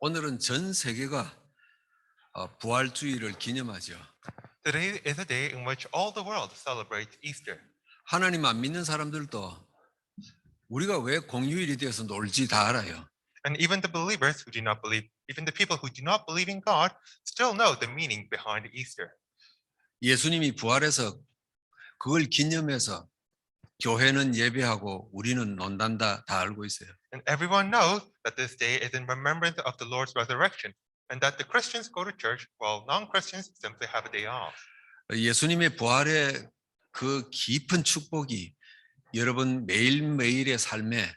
오늘은 전 세계가 부활주의를 기념하죠. Today is a day in which all the world celebrates Easter. 하나님 안 믿는 사람들도 우리가 왜 공휴일이 되어서 놀지 다 알아요. And even the believers who do not believe, even the people who do not believe in God, still know the meaning behind Easter. 예수님이 부활해서 그걸 기념해서 교회는 예배하고 우리는 논단다 다 알고 있어요. And everyone knows that this day is in remembrance of the Lord's resurrection, and that the Christians go to church while non-Christians simply have a day off. 예수님의 부활의 그 깊은 축복이 여러분 매일매일의 삶에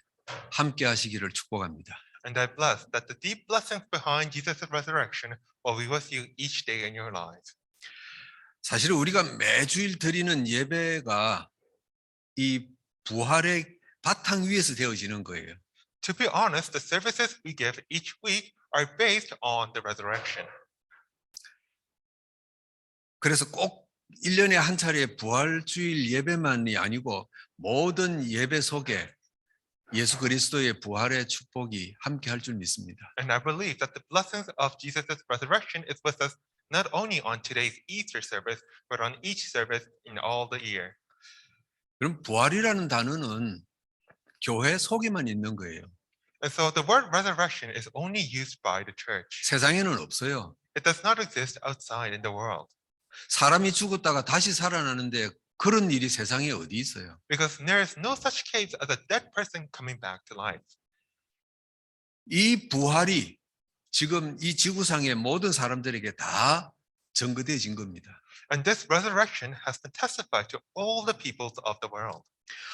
함께 하시기를 축복합니다. And I bless that the deep blessings behind Jesus' resurrection will be with you each day in your lives. 사실 우리가 매주일 드리는 예배가 이 부활의 바탕 위에서 되어지는 거예요. To be honest, the services we give each week are based on the resurrection. 그래서 꼭 1년에 한 차례 부활주일 예배만이 아니고 모든 예배 속에 예수 그리스도의 부활의 축복이 함께 할 줄 믿습니다. And I believe that the blessings of Jesus' resurrection is with us not only on today's Easter service, but on each service in all the year. 그럼 부활이라는 단어는 교회 속에만 있는 거예요. And so the word resurrection is only used by the church. 세상에는 없어요. It does not exist outside in the world. 사람이 죽었다가 다시 살아나는데 그런 일이 세상에 어디 있어요? Because there is no such case as a dead person coming back to life. 이 부활이 지금 이 지구상의 모든 사람들에게 다 증거되어진 겁니다. And this resurrection has been testified to all the peoples of the world.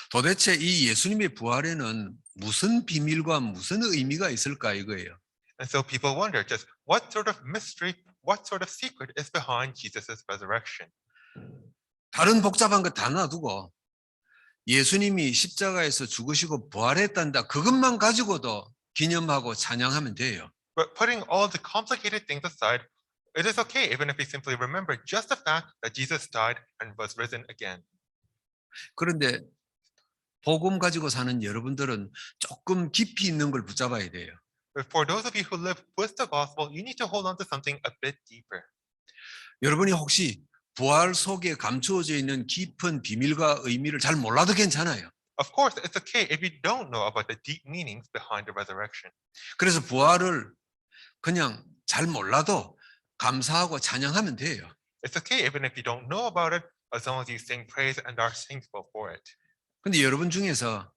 도대체 이 예수님의 부활에는 무슨 비밀과 무슨 의미가 있을까 이거예요. And so people wonder just what sort of mystery, what sort of secret is behind Jesus' resurrection. 다른 복잡한 거 다 놔두고 예수님이 십자가에서 죽으시고 부활했단다. 그것만 가지고도 기념하고 찬양하면 돼요. But putting all the complicated things aside, it is okay even if we simply remember just the fact that Jesus died and was risen again. 그런데 복음 가지고 사는 여러분들은 조금 깊이 있는 걸 붙잡아야 돼요. But for those of you who live with the gospel, you need to hold on to something a bit deeper. 여러분이 혹시 부활 속에 감추어져 있는 깊은 비밀과 의미를 잘 몰라도 괜찮아요. Of course, it's okay if you don't know about the deep meanings behind the resurrection. 그래서 부활을 그냥 잘 몰라도 감사하고 찬양하면 돼요. It's okay even if you don't know about it, as long as you sing praise and are thankful for it. 근데 여러분 중에서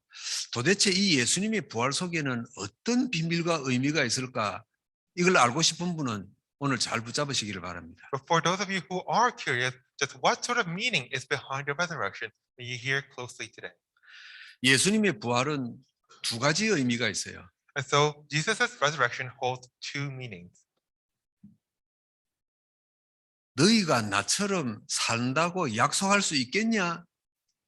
도대체 이 예수님의 부활 속에는 어떤 비밀과 의미가 있을까? 이걸 알고 싶은 분은 오늘 잘 붙잡으시기를 바랍니다. But for those of you who are curious, just what sort of meaning is behind the resurrection, may you hear closely today. 예수님의 부활은 두 가지 의미가 있어요. And so Jesus' resurrection holds two meanings. 너희가 나처럼 산다고 약속할 수 있겠냐?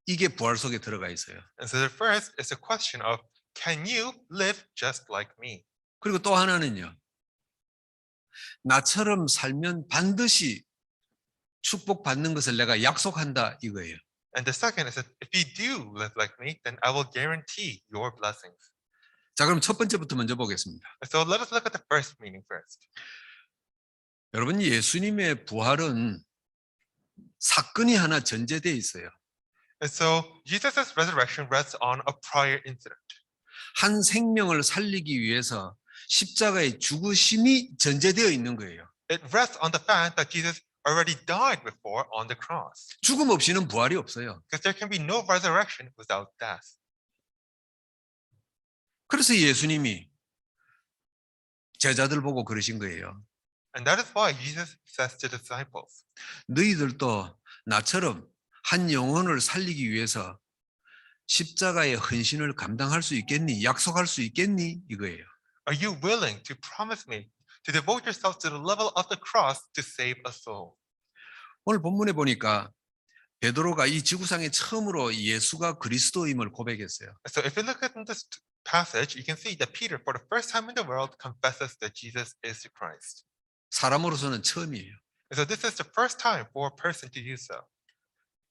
이게 부활 속에 들어가 있어요. And so the first is a question of, can you live just like me? 그리고 또 하나는요. 나처럼 살면 반드시 축복받는 것을 내가 약속한다 이거예요. And the second is that if you do live like me, then I will guarantee your blessings. 자, 그럼 첫 번째부터 먼저 보겠습니다. And so let us look at the first meaning first. 여러분, 예수님의 부활은 사건이 하나 전제되어 있어요. And so Jesus' resurrection rests on a prior incident. 한 생명을 살리기 위해서 십자가의 죽으심이 전제되어 있는 거예요. It rests on the fact that Jesus already died before on the cross. 죽음 없이는 부활이 없어요. Because there can be no resurrection without death. 그래서 예수님이 제자들 보고 그러신 거예요. And that is why Jesus says to disciples, 너희들도 나처럼 한 영혼을 살리기 위해서 십자가의 헌신을 감당할 수 있겠니? 약속할 수 있겠니? 이거예요. are you willing to promise me to devote yourself to the level of the cross to save a soul? 오늘 본문에 보니까 베드로가 이 지구상에 처음으로 예수가 그리스도임을 고백했어요. So if you look at this passage, you can see that Peter, for the first time in the world, confesses that Jesus is the Christ. 사람으로서는 처음이에요. And so this is the first time for a person to do so.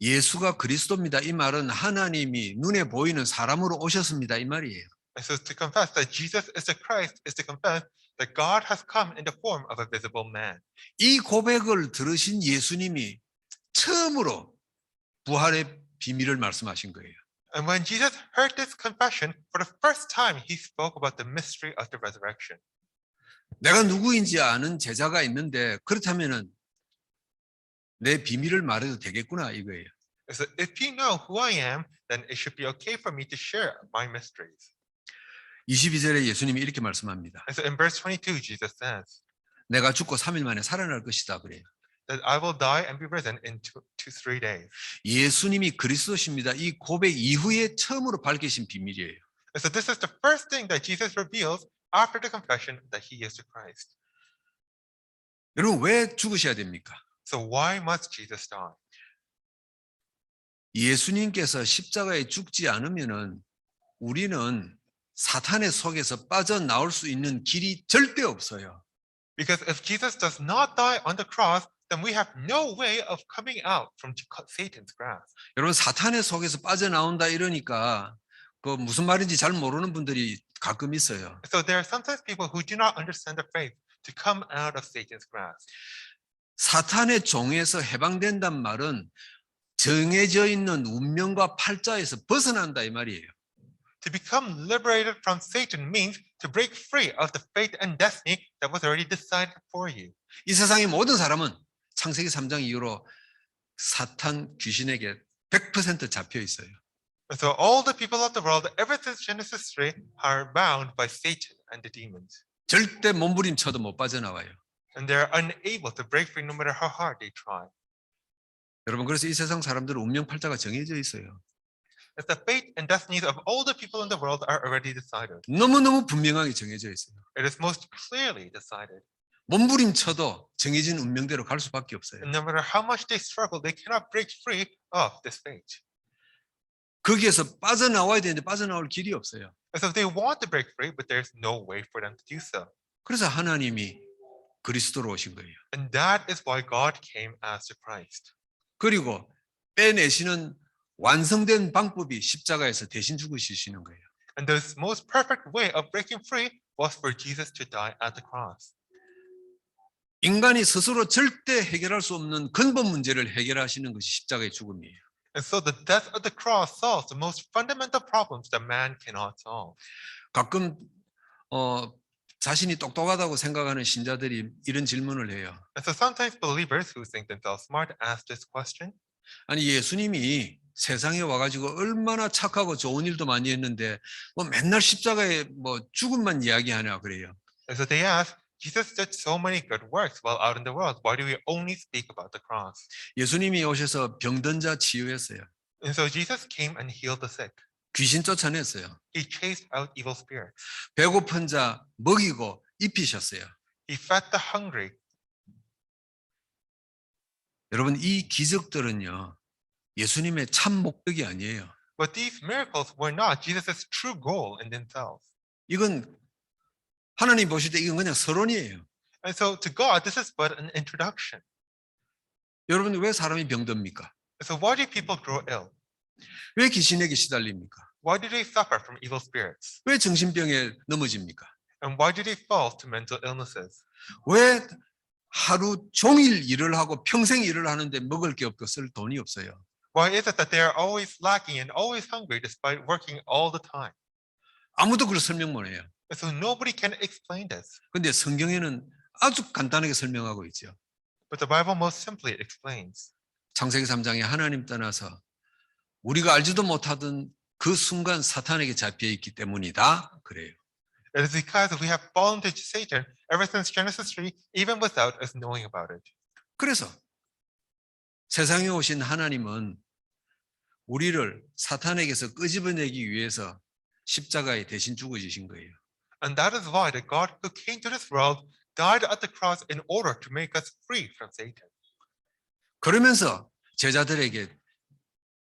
예수가 그리스도입니다. 이 말은 하나님이 눈에 보이는 사람으로 오셨습니다. 이 말이에요. And so to confess that Jesus is the Christ is to confess that God has come in the form of a visible man. 이 고백을 들으신 예수님이 처음으로 부활의 비밀을 말씀하신 거예요. And when Jesus heard this confession, for the first time, he spoke about the mystery of the resurrection. 내가 누구인지 아는 제자가 있는데 그렇다면은 내 비밀을 말해도 되겠구나 이거예요. So if you know who I am, then it should be okay for me to share my mysteries. 22절에 예수님이 이렇게 말씀합니다. And so in verse 22, Jesus says 내가 죽고 3일 만에 살아날 것이다 그래요. that I will die and be risen in 3 days. 예수님이 그리스도십니다. 이 고백 이후에 처음으로 밝히신 비밀이에요. And so this is the first thing that Jesus reveals after the confession that he is the Christ. 여러분 왜 죽으셔야 됩니까? So why must Jesus die? 예수님께서 십자가에 죽지 않으면은 우리는 사탄의 속에서 빠져나올 수 있는 길이 절대 없어요. Because if Jesus does not die on the cross, then we have no way of coming out from Satan's grasp. 여러분 사탄의 속에서 빠져나온다 이러니까 그 무슨 말인지 잘 모르는 분들이 가끔 있어요. So there are sometimes people who do not understand the phrase to come out of Satan's grasp. 사탄의 종에서 해방된단 말은 정해져 있는 운명과 팔자에서 벗어난다 이 말이에요. To become liberated from Satan means to break free of the fate and destiny that was already decided for you. 이 세상의 모든 사람은 창세기 3장 이후로 사탄 귀신에게 100% 잡혀 있어요. And so all the people of the world, ever since Genesis 3, are bound by Satan and the demons. 절대 몸부림쳐도 못 빠져나와요. And they're unable to break free no matter how hard they try. 여러분 그래서 이 세상 사람들은 운명 팔자가 정해져 있어요. As the fate and destinies of all the people in the world are already decided. 너무너무 분명하게 정해져 있어요. It is most clearly decided. 몸부림쳐도 정해진 운명대로 갈 수밖에 없어요. And no matter how much they struggle, they cannot break free of this fate. 거기에서 빠져나와야 되는데 빠져나올 길이 없어요. And so they want to break free, but there's no way for them to do so. 그래서 하나님이 그리스도로 오신 거예요. And that is why God came as the Christ. 그리고 빼내시는 완성된 방법이 십자가에서 대신 죽으시는 거예요. And the most perfect way of breaking free was for Jesus to die at the cross. 인간이 스스로 절대 해결할 수 없는 근본 문제를 해결하시는 것이 십자가의 죽음이에요. And so the death of the cross solves the most fundamental problems that man cannot solve. 가끔 자신이 똑똑하다고 생각하는 신자들이 이런 질문을 해요. And so sometimes believers who think themselves smart ask this question. 아니 예수님이 세상에 와가지고 얼마나 착하고 좋은 일도 많이 했는데 뭐 맨날 십자가에 뭐 죽음만 이야기하냐 그래요. And so they ask, Jesus did so many good works while out in the world. Why do we only speak about the cross? 예수님이 오셔서 병든 자 치유했어요. And so Jesus came and healed the sick. 귀신 쫓아냈어요. He chased out evil spirits. 배고픈 자 먹이고 입히셨어요. He fed the hungry. 여러분 이 기적들은요 예수님의 참 목적이 아니에요. But these miracles were not Jesus' true goal in themselves. 이건 하나님 보실 때 이건 그냥 서론이에요. And so to God, this is but an introduction. 여러분 왜 사람이 병듭니까? So why do people grow ill? 왜 귀신에게 시달립니까? Why do they suffer from evil spirits? 왜 정신병에 넘어집니까? And why do they fall to mental illnesses? 왜 하루 종일 일을 하고 평생 일을 하는데 먹을 게 없고 쓸 돈이 없어요? Why is it that they are always lacking and always hungry despite working all the time? 아무도 그걸 설명 못 해요. And so nobody can explain this. 근데 성경에는 아주 간단하게 설명하고 있죠. But the Bible most simply explains. 창세기 3장에 하나님 떠나서 우리가 알지도 못하던 그 순간 사탄에게 잡혀 있기 때문이다. 그래요. It is because we have fallen to Satan ever since Genesis 3, even without us knowing about it. 그래서 세상에 오신 하나님은 우리를 사탄에게서 끄집어내기 위해서 십자가에 대신 죽으신 거예요. And that is why the God who came to this world died at the cross in order to make us free from Satan. 그러면서 제자들에게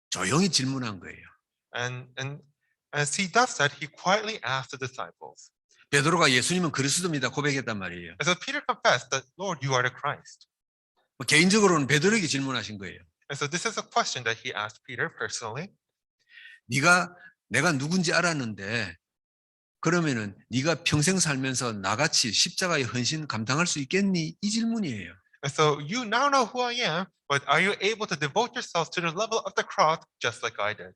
조용히 질문한 거예요. And as he does that, he quietly asked the disciples. 베드로가 예수님은 그리스도입니다 고백했단 말이에요. And so Peter confessed that, Lord, you are the Christ. 개인적으로는 베드로에게 질문하신 거예요. And so this is a question that he asked Peter personally. 네가 내가 누군지 알았는데 그러면은 네가 평생 살면서 나같이 십자가의 헌신 감당할 수 있겠니? 이 질문이에요. And so you now know who I am, but are you able to devote yourselves to the level of the cross just like I did?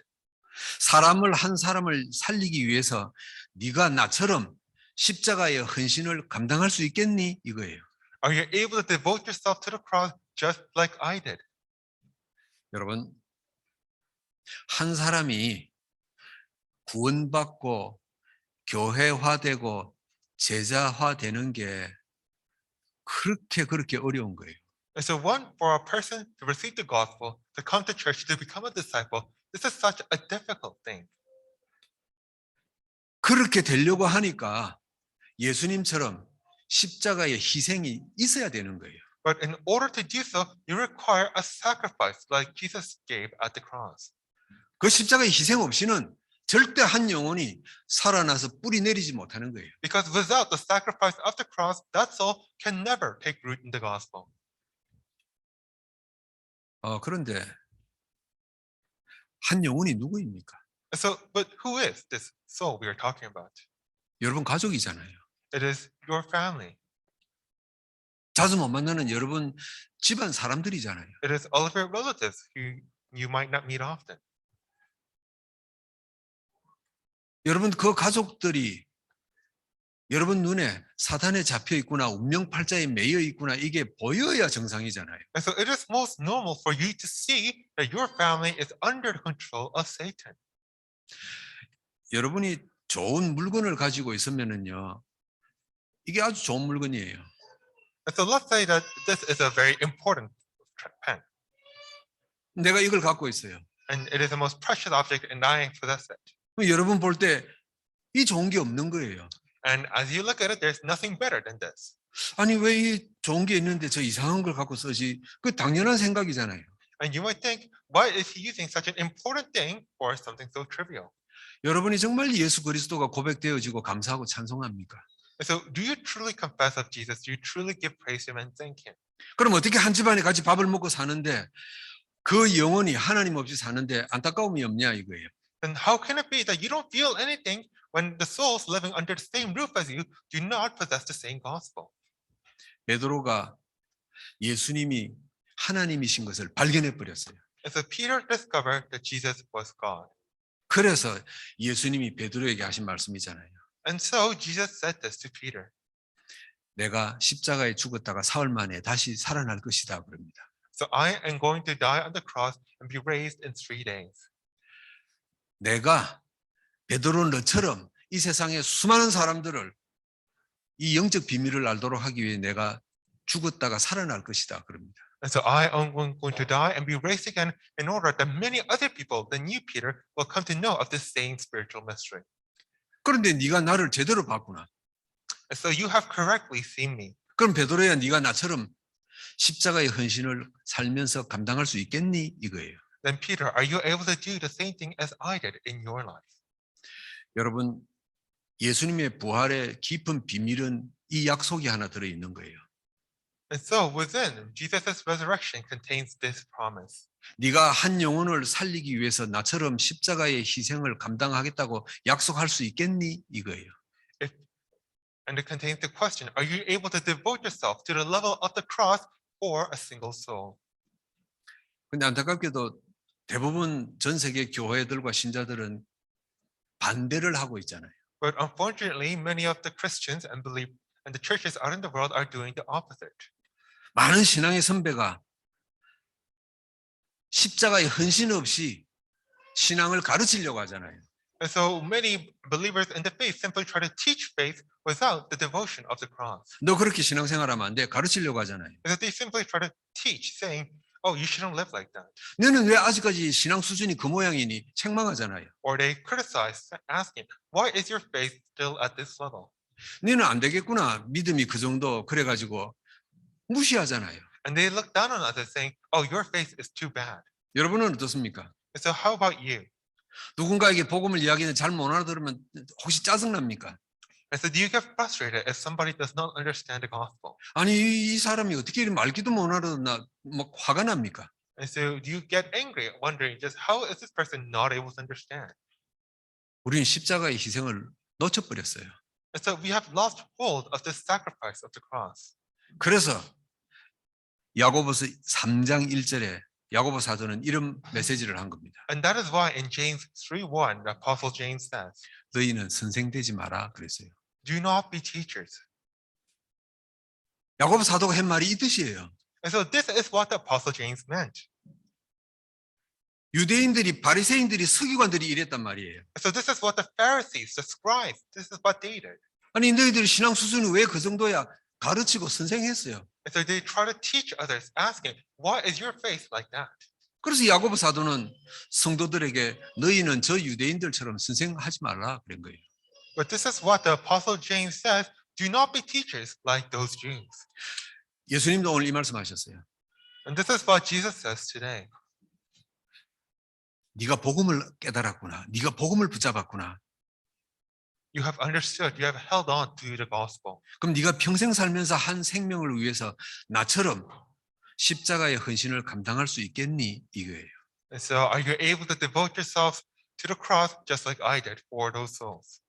한 사람을 살리기 위해서 네가 나처럼 십자가의 헌신을 감당할 수 있겠니? 이거예요. Are you able to devote yourself to the cross just like I did? 여러분, 한 사람이 구원받고 교회화되고 제자화되는 게 그렇게 어려운 거예요. And so for a person to receive the gospel, to come to church, to become a disciple, this is such a difficult thing. 그렇게 되려고 하니까 예수님처럼 십자가의 희생이 있어야 되는 거예요. But in order to do so, you require a sacrifice like Jesus gave at the cross. 그 십자가의 희생 없이는 절대 한 영혼이 살아나서 뿌리 내리지 못하는 거예요. Because without the sacrifice of the cross, that soul can never take root in the gospel. 그런데 한 영혼이 누구입니까? And so, but who is this soul we are talking about? 여러분 가족이잖아요. It is your family. 자주 못 만나는 여러분 집안 사람들이잖아요. It is all of your relatives who you might not meet often. 여러분 그 가족들이 여러분 눈에 사단에 잡혀 있구나, 운명팔자에 매여 있구나, 이게 보여야 정상이잖아요. And so it is most normal for you to see that your family is under the control of Satan. 여러분이 좋은 물건을 가지고 있으면은요, 이게 아주 좋은 물건이에요. And so let's say that this is a very important pen, 내가 이걸 갖고 있어요. and it is the most precious object, and I possess it. 그럼 여러분 볼 때 이 좋은 게 없는 거예요. And as you look at it, there's nothing better than this. 아니 왜 이 좋은 게 있는데 저 이상한 걸 갖고 쓰지? 그 당연한 생각이잖아요. And you might think, why is he using such an important thing for something so trivial? 여러분이 정말 예수 그리스도가 고백되어지고 감사하고 찬송합니까? And so do you truly confess of Jesus? Do you truly give praise to him and thank him? 그럼 어떻게 한 집안이 같이 밥을 먹고 사는데 그 영혼이 하나님 없이 사는데 안타까움이 없냐 이거예요. Then how can it be that you don't feel anything when the souls living under the same roof as you do not possess the same gospel? 베드로가 예수님이 하나님이신 것을 발견해 버렸어요. And so Peter discovered that Jesus was God. 그래서 예수님이 베드로에게 하신 말씀이잖아요. And so Jesus said this to Peter. 내가 십자가에 죽었다가 사흘 만에 다시 살아날 것이다 그럽니다. So I am going to die on the cross and be raised in 3 days. 내가 베드로 너처럼 이 세상의 수많은 사람들을 이 영적 비밀을 알도록 하기 위해 내가 죽었다가 살아날 것이다 그럽니다. And so I am going to die and be raised again in order that many other people than you, Peter, will come to know of this same spiritual mystery. 그런데 네가 나를 제대로 봤구나. And so you have correctly seen me. 그럼 베드로야 네가 나처럼 십자가의 헌신을 살면서 감당할 수 있겠니? 이거예요. Then Peter, are you able to do the same thing as I did in your life? 여러분 예수님의 부활의 깊은 비밀은 이 약속이 하나 들어 있는 거예요. And so within Jesus' resurrection contains this promise. 네가 한 영혼을 살리기 위해서 나처럼 십자가의 희생을 감당하겠다고 약속할 수 있겠니? 이거예요. And it contains the question, are you able to devote yourself to the level of the cross for a single soul? 근데 안타깝게도 대부분 전 세계 교회들과 신자들은 반대를 하고 있잖아요. But unfortunately, many of the Christians and the churches out in the world are doing the opposite. 많은 신앙의 선배가 십자가의 헌신 없이 신앙을 가르치려고 하잖아요. And so many believers in the faith simply try to teach faith without the devotion of the cross. 너 그렇게 신앙생활하면 안 돼. 가르치려고 하잖아요. And so they simply try to teach, saying, oh, you shouldn't live like that. 너는 왜 아직까지 신앙 수준이 그 모양이니? 책망하잖아요. Or they criticize, asking, why is your faith still at this level? 너는 안 되겠구나. 믿음이 그 정도 그래가지고 무시하잖아요. And they look down on us as saying, oh, your faith is too bad. 여러분은 어떻습니까? And so how about you? 누군가에게 복음을 이야기는 잘 못 알아들으면 혹시 짜증납니까? And so do you get frustrated if somebody does not understand the gospel? 아니 이 사람이 어떻게 이렇게 말기도 못 알아듣나 막 화가 납니까? And so do you get angry, wondering just how is this person not able to understand? 우리는 십자가의 희생을 놓쳐버렸어요. And so we have lost hold of the sacrifice of the cross. 그래서 야고보서 3장 1절에 야고보 사도는 이런 메시지를 한 겁니다. And that is why in James 3:1, the Apostle James says, 너희는 선생 되지 마라 그랬어요. do not be teachers. 야고보 사도가 한 말이 이 뜻이에요. And so this is what the Apostle James meant. 유대인들이 바리새인들이 서기관들이 이랬단 말이에요. And so this is what the Pharisees, the scribes, this is what they did. 아니 너희들 신앙 수준이 왜 그 정도야? 가르치고 선생했어요. And so they try to teach others, asking, why is your faith like that? 그래서 야고보 사도는 성도들에게 너희는 저 유대인들처럼 선생하지 말라 그런 거예요. But this is what the Apostle James says, do not be teachers like those Jews. 예수님도 오늘 이 말씀하셨어요. And this is what Jesus says today. 네가 복음을 깨달았구나. 네가 복음을 붙잡았구나. You have understood, you have held on to the gospel. 그럼 네가 평생 살면서 한 생명을 위해서 나처럼 십자가의 헌신을 감당할 수 있겠니? 이거예요. And so are you able to devote yourselves to the cross just like I did for those souls?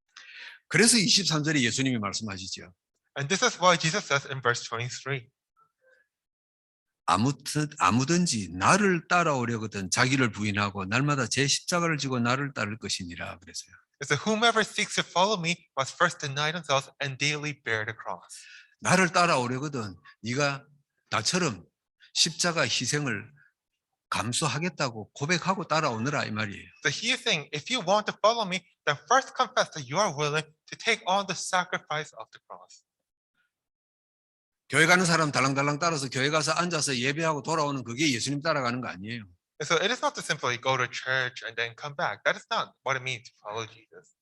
그래서 23절에 예수님이 말씀하시죠. And this is why Jesus says in verse 23, 아무든지 나를 따라오려거든 자기를 부인하고 날마다 제 십자가를 지고 나를 따를 것이니라 그랬어요. so whomever seeks to follow me must first deny themselves and daily bear the cross. 나를 따라오려거든 네가 나처럼 십자가 희생을 감수하겠다고 고백하고 따라오느라 이 말이에요. So he is saying, if you want to follow me, then first confess that you are willing to take on the sacrifice of the cross. 교회 가는 사람 달랑달랑 따라서 교회 가서 앉아서 예배하고 돌아오는 그게 예수님 따라가는 거 아니에요. And so it is not to simply go to church and then come back. That is not what it means to follow Jesus.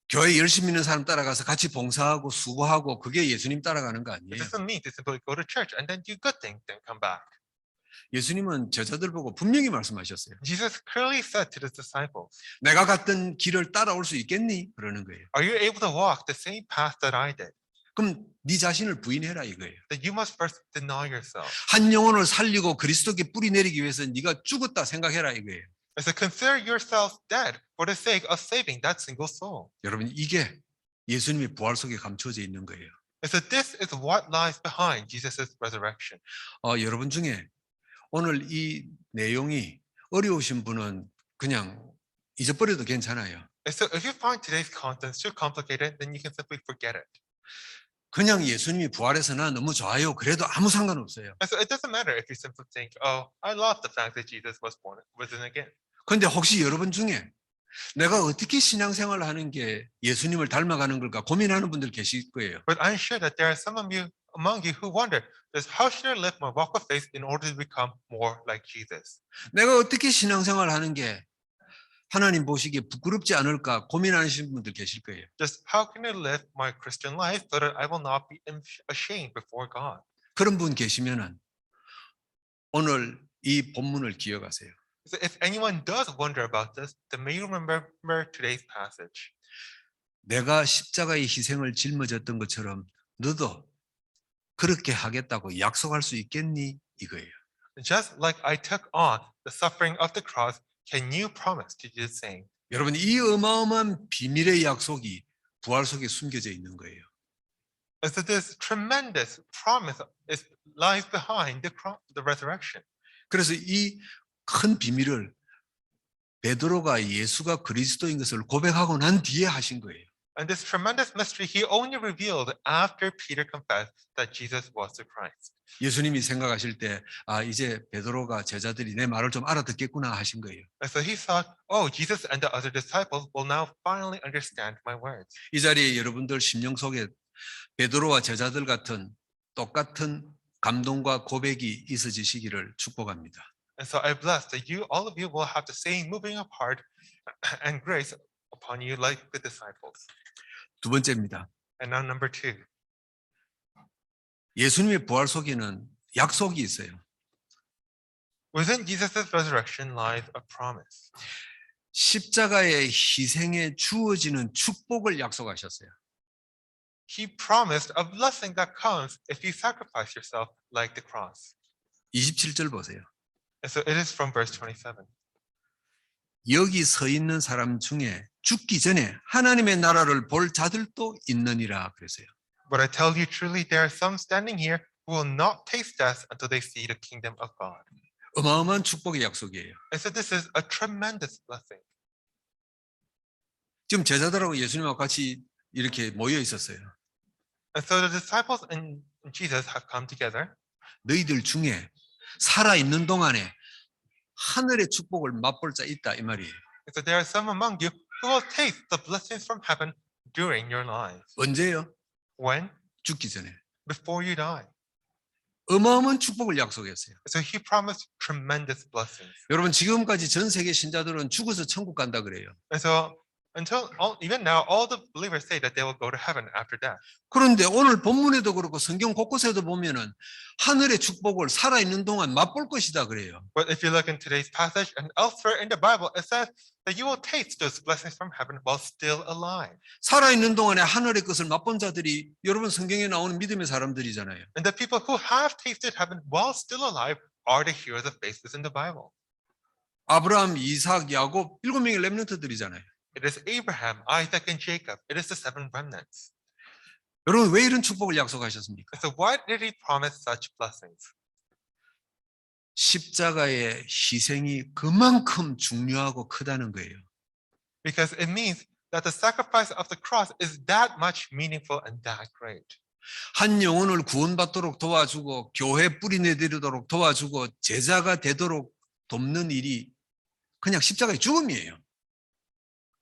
교회 열심히 있는 사람 따라가서 같이 봉사하고 수고하고 그게 예수님 따라가는 거 It 아니에요. doesn't mean to simply go to church and then do good things, then come back. 예수님은 제자들 보고 분명히 말씀하셨어요. Jesus clearly said to the disciples, 내가 갔던 길을 따라올 수 있겠니? 그러는 거예요. are you able to walk the same path that I did? 그럼 네 자신을 부인해라 이거예요. Then you must first deny yourself. 한 영혼을 살리고 그리스도께 뿌리 내리기 위해서 네가 죽었다 생각해라 이거예요. And so consider yourselves dead for the sake of saving that single soul. 여러분 이게 예수님의 부활 속에 감춰져 있는 거예요. And so this is what lies behind Jesus' resurrection. 여러분 중에 오늘 이 내용이 어려우신 분은 그냥 잊어버려도 괜찮아요. And so if you find today's contents too complicated, then you can simply forget it. 그냥 예수님이 부활해서 나 너무 좋아요. 그래도 아무 상관없어요. And so it doesn't matter if you simply think, oh, I love the fact that Jesus was born, risen again. 근데 혹시 여러분 중에 내가 어떻게 신앙생활을 하는 게 예수님을 닮아가는 걸까 고민하는 분들 계실 거예요. But I'm sure that there are some of you among you who wonder, just how should I live my walk of faith in order to become more like Jesus? 내가 어떻게 신앙생활을 하는 게 하나님 보시기에 부끄럽지 않을까 고민하시는 분들 계실 거예요. Just how can I live my Christian life so that I will not be ashamed before God? 그런 분 계시면은 오늘 이 본문을 기억하세요. So if anyone does wonder about this, then may you remember today's passage. 내가 십자가의 희생을 짊어졌던 것처럼 너도 그렇게 하겠다고 약속할 수 있겠니? 이거예요. Just like I took on the suffering of the cross, can you promise to do the same? 여러분 이 어마어마한 비밀의 약속이 부활 속에 숨겨져 있는 거예요. And so this tremendous promise lies behind the resurrection. 그래서 이 큰 비밀을 베드로가 예수가 그리스도인 것을 고백하고 난 뒤에 하신 거예요. And this tremendous mystery he only revealed after Peter confessed that Jesus was the Christ. 예수님이 생각하실 때 이제 베드로가 제자들이 내 말을 좀 알아듣겠구나 하신 거예요. And so he thought, oh, Jesus and the other disciples will now finally understand my words. 이 자리에 여러분들 심령 속에 베드로와 제자들 같은 똑같은 감동과 고백이 있어지시기를 축복합니다. And so I bless that all of you will have the same moving of heart and grace upon you like the disciples. 두 번째입니다. And now number 2. 예수님의 부활 속에는 약속이 있어요. Within Jesus' resurrection lies a promise. 십자가의 희생에 주어지는 축복을 약속하셨어요. He promised a blessing that comes if you sacrifice yourself like the cross. 27절 보세요. And so it is from verse 27. 여기 서 있는 사람 중에 죽기 전에 하나님의 나라를 볼 자들도 있느니라 그랬어요. But I tell you truly, there are some standing here who will not taste death until they see the kingdom of God. 어마어마한 축복의 약속이에요. And so this is a tremendous blessing. 지금 제자들하고 예수님하고 같이 이렇게 모여 있었어요. And so the disciples and Jesus have come together. 너희들 중에 살아 있는 동안에 하늘의 축복을 맛볼 자 있다 이 말이에요. And so there are some among you who will taste the blessings from heaven during your lives. 언제요? When? 죽기 전에. Before you die. 어마어마한 축복을 약속했어요. So he promised tremendous blessings. 여러분 지금까지 전 세계 신자들은 죽어서 천국 간다 그래요. And so even now, all the believers say that they will go to heaven after death. 그런데 오늘 본문에도 그렇고 성경 곳곳에도 보면은 하늘의 축복을 살아있는 동안 맛볼 것이다 그래요. But if you look in today's passage and elsewhere in the Bible, it says that you will taste those blessings from heaven while still alive. 살아있는 동안에 하늘의 것을 맛본 자들이 여러분 성경에 나오는 믿음의 사람들이잖아요. And the people who have tasted heaven while still alive are the heroes of faith in the Bible. 아브라함, 이삭, 야곱 7명의 렘넌트들이잖아요. It is Abraham, Isaac, and Jacob. It is the 7 remnants. 여러분 왜 이런 축복을 약속하셨습니까? So why did he promise such blessings? 십자가의 희생이 그만큼 중요하고 크다는 거예요. Because it means that the sacrifice of the cross is that much meaningful and that great. 한 영혼을 구원받도록 도와주고 교회 뿌리 내리도록 도와주고 제자가 되도록 돕는 일이 그냥 십자가의 죽음이에요.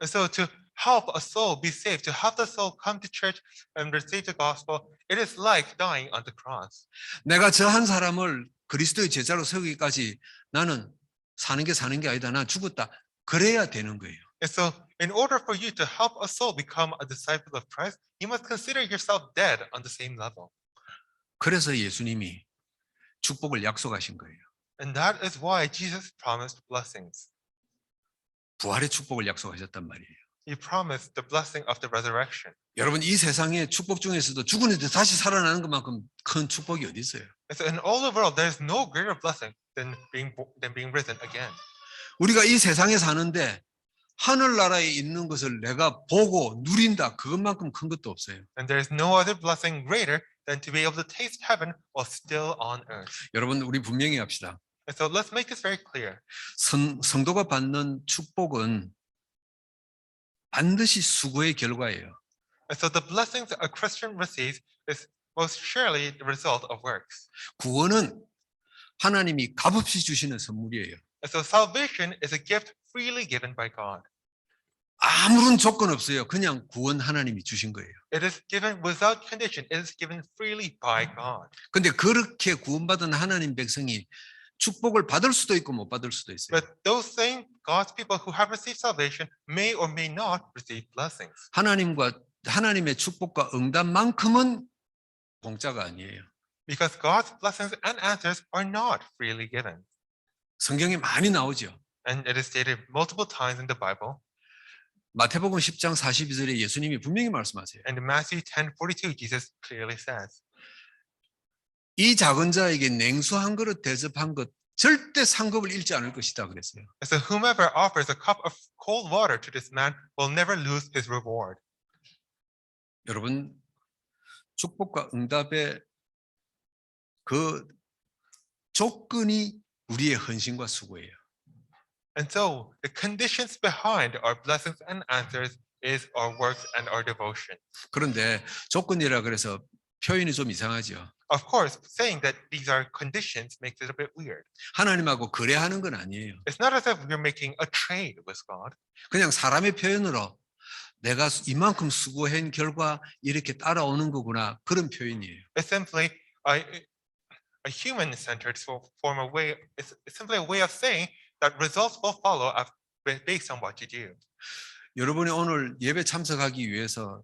And so to help a soul be saved, to help the soul come to church and receive the gospel, it is like dying on the cross. 내가 저 한 사람을 그리스도의 제자로 세우기까지 나는 사는 게 아니다. 나 죽었다. 그래야 되는 거예요. And so in order for you to help a soul become a disciple of Christ, you must consider yourself dead on the same level. 그래서 예수님이 축복을 약속하신 거예요. And that is why Jesus promised blessings. 부활의 축복을 약속하셨단 말이에요. He promised the blessing of the resurrection. 여러분 이 세상의 축복 중에서도 죽었는데 다시 살아나는 것만큼 큰 축복이 어디 있어요? And so in all the world, there is no greater blessing than being risen again. 우리가 이 세상에 사는데 하늘나라에 있는 것을 내가 보고 누린다. 그것만큼 큰 것도 없어요. And there is no other blessing greater than to be able to taste heaven while still on earth. 여러분 우리 분명히 합시다. And so let's make this very clear. 성도가 받는 축복은 반드시 수고의 결과예요. And so the blessings a Christian receives is most surely the result of works. 구원은 하나님이 값없이 주시는 선물이에요. And so salvation is a gift freely given by God. 아무런 조건 없어요. 그냥 구원 하나님이 주신 거예요. It is given without condition. It is given freely by God. 근데 그렇게 구원받은 하나님 백성이 축복을 받을 수도 있고 못 받을 수도 있어요. But those same God's people who have received salvation may or may not receive blessings. 하나님의 축복과 응답만큼은 공짜가 아니에요. Because God's blessings and answers are not freely given. 성경에 많이 나오죠. And it is stated multiple times in the Bible. 마태복음 10장 42절에 예수님이 분명히 말씀하세요. And in Matthew 10:42, Jesus clearly says, 이 작은 자에게 냉수 한 그릇 대접한 것 절대 상급을 잃지 않을 것이다 그랬어요. so whomever offers a cup of cold water to this man will never lose his reward. 여러분 축복과 응답의 그 조건이 우리의 헌신과 수고예요. And so the conditions behind our blessings and answers is our works and our devotion. 그런데 조건이라 그래서 표현이 좀 이상하죠. Of course, saying that these are conditions makes it a bit weird. 하나님하고 거래하는 건 아니에요. It's not as if we're making a trade with God. 그냥 사람의 표현으로 내가 이만큼 수고한 결과 이렇게 따라오는 거구나 그런 표현이에요. It's simply a human-centered form of way. It's simply a way of saying that results will follow based on what you do. 여러분이 오늘 예배 참석하기 위해서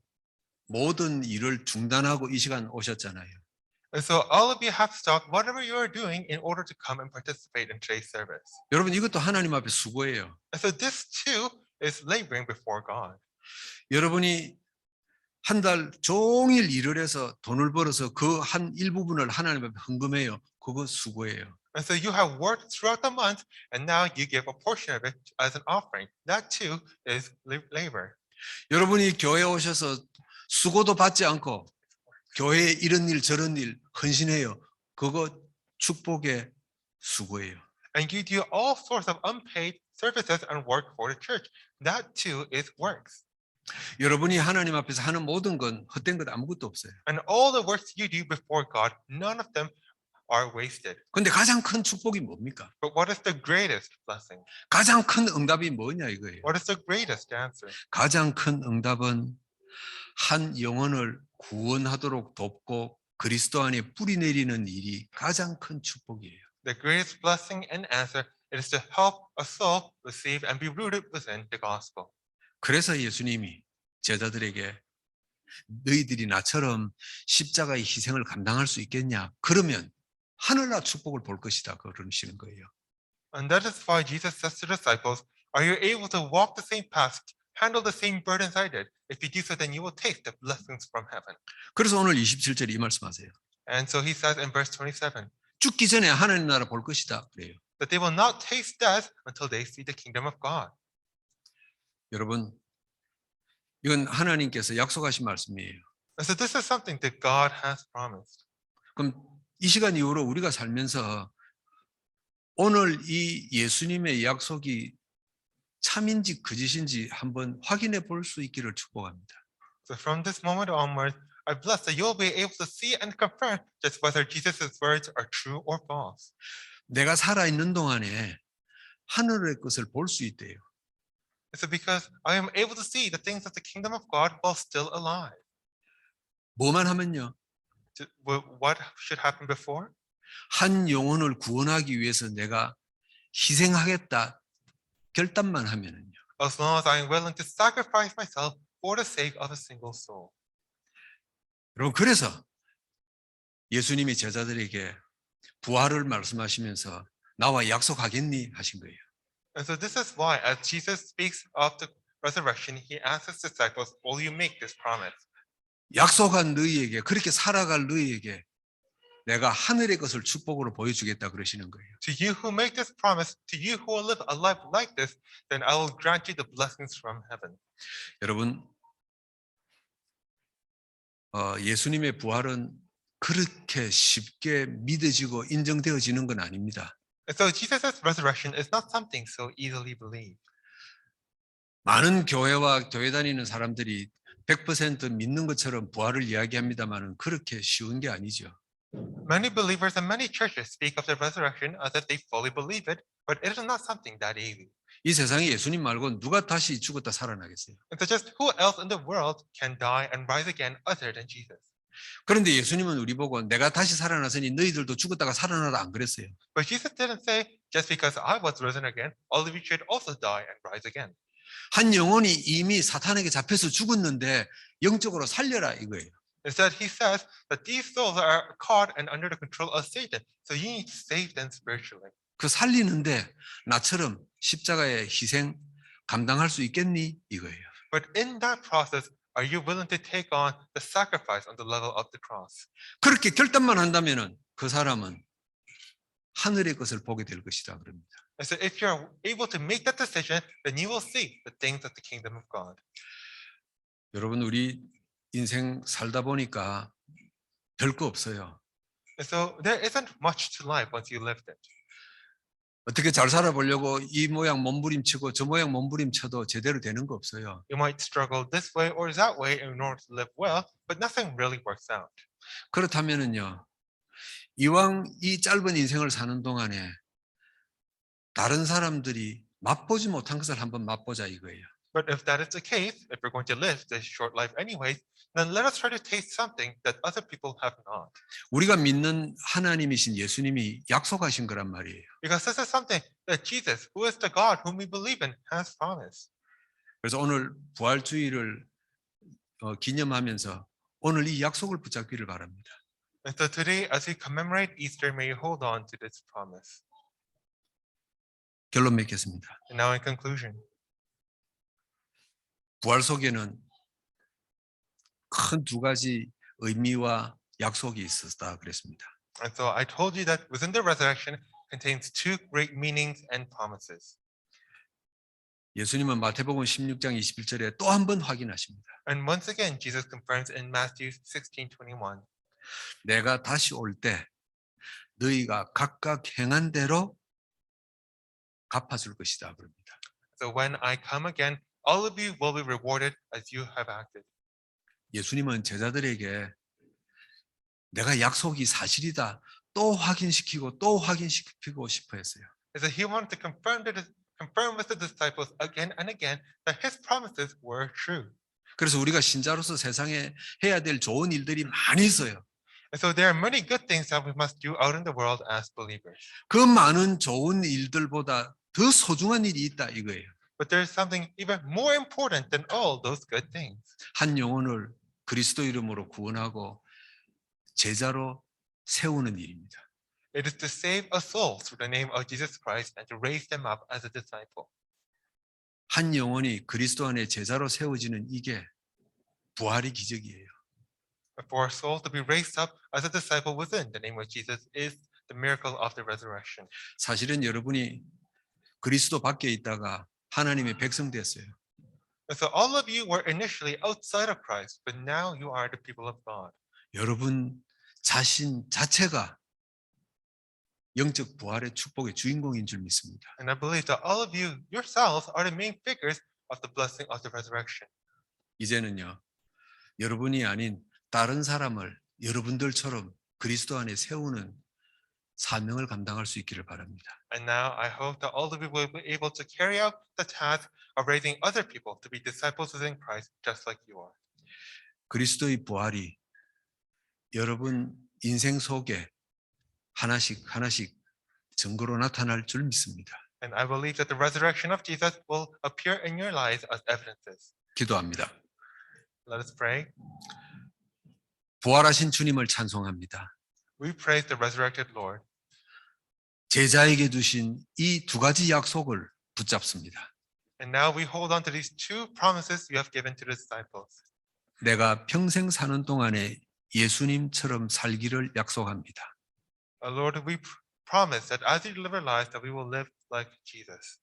모든 일을 중단하고 이 시간 오셨잖아요. And so all of you have to stop whatever you are doing in order to come and participate in today's service. 여러분 이것도 하나님 앞에 수고예요. And so this too is laboring before God. 여러분이 한 달 종일 일을 해서 돈을 벌어서 그 한 일부분을 하나님 앞에 헌금해요. 그거 수고예요. And so you have worked throughout the month, and now you give a portion of it as an offering. That too is labor. 여러분이 교회에 오셔서 수고도 받지 않고 교회에 이런 일 저런 일 헌신해요. 그거 축복의 수고예요. And you do all sorts of unpaid services and work for the church. That too is works. 여러분이 하나님 앞에서 하는 모든 건 헛된 것 아무것도 없어요. And all the works you do before God, none of them are wasted. 근데 가장 큰 축복이 뭡니까? But what is the greatest blessing? 가장 큰 응답이 뭐냐 이거예요. What is the greatest answer? 가장 큰 응답은 한 영혼을 구원하도록 돕고 그리스도 안에 뿌리 내리는 일이 가장 큰 축복이에요. The greatest blessing and answer is to help a soul receive and be rooted within the gospel. 그래서 예수님이 제자들에게 너희들이 나처럼 십자가의 희생을 감당할 수 있겠냐? 그러면 하늘나라 축복을 볼 것이다. 그러시는 거예요. And that is why Jesus says to the disciples, are you able to walk the same path, handle the same burdens I did? If you do so, then you will taste the blessings from heaven. 그래서 오늘 27절에 이 말씀하세요. And so he says in verse 27, 죽기 전에 하나님 나라 볼 것이다. 그래요. that they will not taste death until they see the kingdom of God. 여러분, 이건 하나님께서 약속하신 말씀이에요. And so this is something that God has promised. 그럼 이 시간 이후로 우리가 살면서 오늘 이 예수님의 약속이 참인지 거짓인지 한번 확인해 볼 수 있기를 축복합니다. So from this moment onward, I bless that you'll be able to see and confirm just whether Jesus' words are true or false. 내가 살아있는 동안에 하늘의 것을 볼 수 있대요. It's because I am able to see the things of the kingdom of God while still alive. 뭐만 하면요. What should happen before? 한 영혼을 구원하기 위해서 내가 희생하겠다 결단만 하면은요. As long as I am willing to sacrifice myself for the sake of a single soul. 여러분 그래서 예수님이 제자들에게 부활을 말씀하시면서 나와 약속하겠니 하신 거예요. And so this is why, as Jesus speaks of the resurrection, he asks his disciples, will you make this promise? 약속한 너희에게 그렇게 살아갈 너희에게 내가 하늘의 것을 축복으로 보여주겠다 그러시는 거예요. To you who make this promise, to you who will live a life like this, then I will grant you the blessings from heaven. 여러분 예수님의 부활은 그렇게 쉽게 믿어지고 인정되어지는 건 아닙니다. And so Jesus' resurrection is not something so easily believed. 많은 교회와 교회 다니는 사람들이 100% 믿는 것처럼 부활을 이야기합니다만은 그렇게 쉬운 게 아니죠. Many believers and many churches speak of the resurrection as if they fully believe it, but it is not something that easy. 이 세상에 예수님 말고 누가 다시 죽었다 살아나겠어요? And so just who else in the world can die and rise again other than Jesus? 그런데 예수님은 우리 보고 내가 다시 살아났으니 너희들도 죽었다가 살아나라 안 그랬어요. But Jesus didn't say, just because I was risen again, all of you should also die and rise again. 한 영혼이 이미 사탄에게 잡혀서 죽었는데 영적으로 살려라 이거예요. Instead, he says that these souls are caught and under the control of Satan, so you need to save them spiritually. 그 살리는데 나처럼 십자가의 희생 감당할 수 있겠니 이거예요. But in that process, are you willing to take on the sacrifice on the level of the cross? 그렇게 결단만 한다면은 그 사람은 하늘의 것을 보게 될 것이다 그럽니다. And so if you're able to make that decision, then you will see the things of the kingdom of God. 여러분 우리 인생 살다 보니까 별거 없어요. And so there isn't much to life once you lived it. 어떻게 잘 살아보려고 이 모양 몸부림치고 저 모양 몸부림쳐도 제대로 되는 거 없어요. You might struggle this way or that way in order to live well, but nothing really works out. 그렇다면은요. 이왕 이 짧은 인생을 사는 동안에 다른 사람들이 맛보지 못한 것을 한번 맛보자 이거예요. But if that is the case, if we're going to live this short life anyways, then let us try to taste something that other people have not. 우리가 믿는 하나님이신 예수님이 약속하신 거란 말이에요. Because this is something that Jesus, who is the God whom we believe in, has promised. 그래서 오늘 부활주의를 기념하면서 오늘 이 약속을 붙잡기를 바랍니다. And so today, as we commemorate Easter, may you hold on to this promise. 결론 맺겠습니다. And now in conclusion, 부활 속에는 큰 두 가지 의미와 약속이 있었다 그랬습니다. and so I told you that within the resurrection, contains two great meanings and promises. 예수님은 마태복음 16장 21절에 또 한 번 확인하십니다. And once again, Jesus confirms in Matthew 16:21 내가 다시 올 때 너희가 각각 행한 대로 갚아줄 것이다 그럽니다. So when I come again, all of you will be rewarded as you have acted. 예수님은 제자들에게 내가 약속이 사실이다 또 확인시키고 또 확인시키고 싶어 했어요. Is that he wanted to confirm with the disciples again and again that his promises were true. 그래서 우리가 신자로서 세상에 해야 될 좋은 일들이 많이 있어요. And so there are many good things that we must do out in the world as believers. 그 많은 좋은 일들보다 더 소중한 일이 있다 이거예요. But there is something even more important than all those good things. 한 영혼을 그리스도 이름으로 구원하고 제자로 세우는 일입니다. It is to save a soul through the name of Jesus Christ and to raise them up as a disciple. 한 영혼이 그리스도 안에 제자로 세워지는 이게 부활의 기적이에요. For a soul to be raised up as a disciple within the name of Jesus is the miracle of the resurrection. 사실은 여러분이 그리스도 밖에 있다가 하나님의 백성 됐어요. And so all of you were initially outside of Christ, but now you are the people of God. 여러분 자신 자체가 영적 부활의 축복의 주인공인 줄 믿습니다. And I believe that all of you yourselves are the main figures of the blessing of the resurrection. 이제는요. 여러분이 아닌 다른 사람을 여러분들처럼 그리스도 안에 세우는 사명을 감당할 수 있기를 바랍니다. And now I hope that all of you will be able to carry out the task of raising other people to be disciples within Christ, just like you are. 그리스도의 부활이 여러분 인생 속에 하나씩 증거로 나타날 줄 믿습니다. And I believe that the resurrection of Jesus will appear in your lives as evidences. 기도합니다. Let us pray. 부활하신 주님을 찬송합니다. We praise the resurrected Lord. 제자에게 주신 이 두 가지 약속을 붙잡습니다. And now we hold on to these two promises you have given to the disciples. 내가 평생 사는 동안에 예수님처럼 살기를 약속합니다. Lord, we promise that as you live our lives, that we will live like Jesus.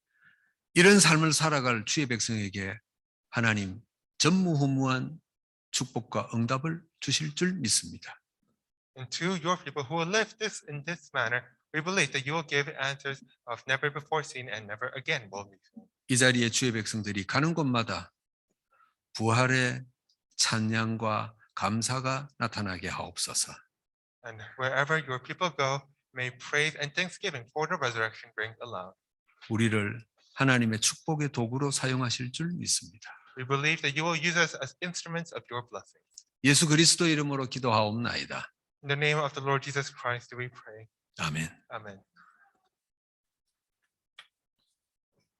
이런 삶을 살아갈 주의 백성에게 하나님 전무후무한 축복과 응답을 주실 줄 믿습니다. And to your people who will live this in this manner, we believe that you will give answers of never before seen and never again will be seen. 이 자리에 주의 백성들이 가는 곳마다 부활의 찬양과 감사가 나타나게 하옵소서. And wherever your people go, may praise and thanksgiving for the resurrection bring aloud. 우리를 하나님의 축복의 도구로 사용하실 줄 믿습니다. We believe that you will use us as instruments of your blessing. 예수 그리스도 이름으로 기도하옵나이다. In the name of the Lord Jesus Christ do we pray. 아멘. Amen.